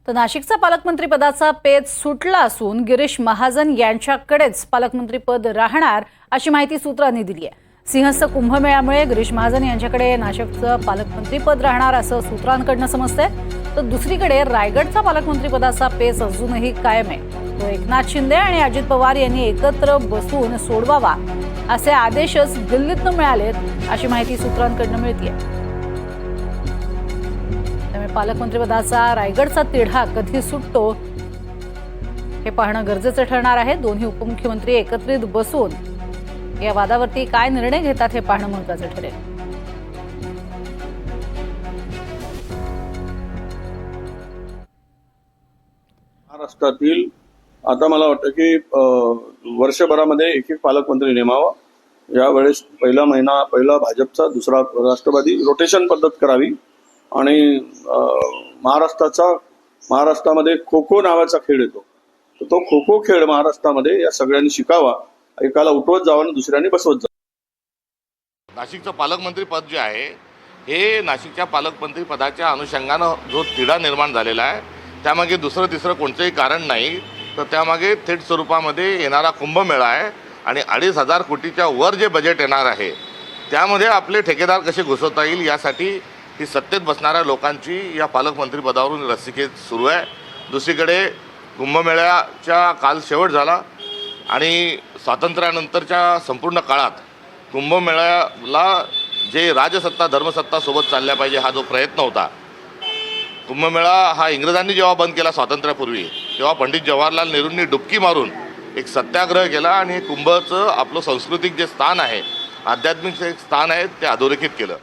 तर नाशिकचा पालकमंत्रीपदाचा पेच सुटला असून गिरीश महाजन यांच्याकडेच पालकमंत्रीपद राहणार अशी माहिती सूत्रांनी दिली आहे। सिंहस्थ कुंभमेळ्यामुळे गिरीश महाजन यांच्याकडे नाशिकचं पालकमंत्रीपद राहणार असं सूत्रांकडून समजतंय। तर दुसरीकडे रायगडचा पालकमंत्रीपदाचा पेच अजूनही कायम आहे। तो एकनाथ शिंदे आणि अजित पवार यांनी एकत्र बसून सोडवावा असे आदेशच दिल्लीतून मिळालेत अशी माहिती सूत्रांकडून मिळतेय। पालकमंत्रीपदाचा रायगडचा तिढा कधी सुटतो हे पाहणं गरजेचं ठरणार आहे। दोन्ही उपमुख्यमंत्री एकत्रित बसून या वादावरती काय निर्णय घेतात हे पाहणं महत्त्वाचं ठरेल। महाराष्ट्रातील आता मला वाटतं की वर्षभरामध्ये एक पालकमंत्री नेमावा। यावेळेस पहिला भाजपचा, दुसरा राष्ट्रवादी, रोटेशन पद्धत करावी आणि महाराष्ट्रामध्ये खो खो नावाचा खेळ येतो, तर तो खो खो खेळ महाराष्ट्रामध्ये या सगळ्यांनी शिकावा। एकाला उठवत जावं आणि दुसऱ्याने बसवत जावं। नाशिकचं पालकमंत्री पद जे आहे हे नाशिकच्या पालकमंत्री पदाच्या अनुषंगानं जो तिढा निर्माण झालेला आहे त्यामागे दुसरं तिसरं कोणतंही कारण नाही, तर त्यामागे थेट स्वरूपामध्ये येणारा कुंभमेळा आहे आणि 2,500 कोटीच्या वर जे बजेट येणार आहे त्यामध्ये आपले ठेकेदार कसे घुसवता येईल यासाठी ही सत्तेत बसणाऱ्या लोकांची या पालकमंत्री पदावरून रस्सीखेच सुरू आहे। दुसरीकडे कुंभमेळ्याचा काल शेवट झाला आणि स्वातंत्र्यानंतरच्या संपूर्ण काळात कुंभमेळ्याला जे राजसत्ता धर्मसत्ता सोबत चालल्या पाहिजे हा जो प्रयत्न होता, कुंभमेळा हा इंग्रजांनी जेव्हा बंद केला स्वातंत्र्यापूर्वी तेव्हा पंडित जवाहरलाल नेहरूंनी डुबकी मारून एक सत्याग्रह केला आणि कुंभचं आपलं सांस्कृतिक जे स्थान आहे, आध्यात्मिक स्थान आहे ते अधोरेखित केलं।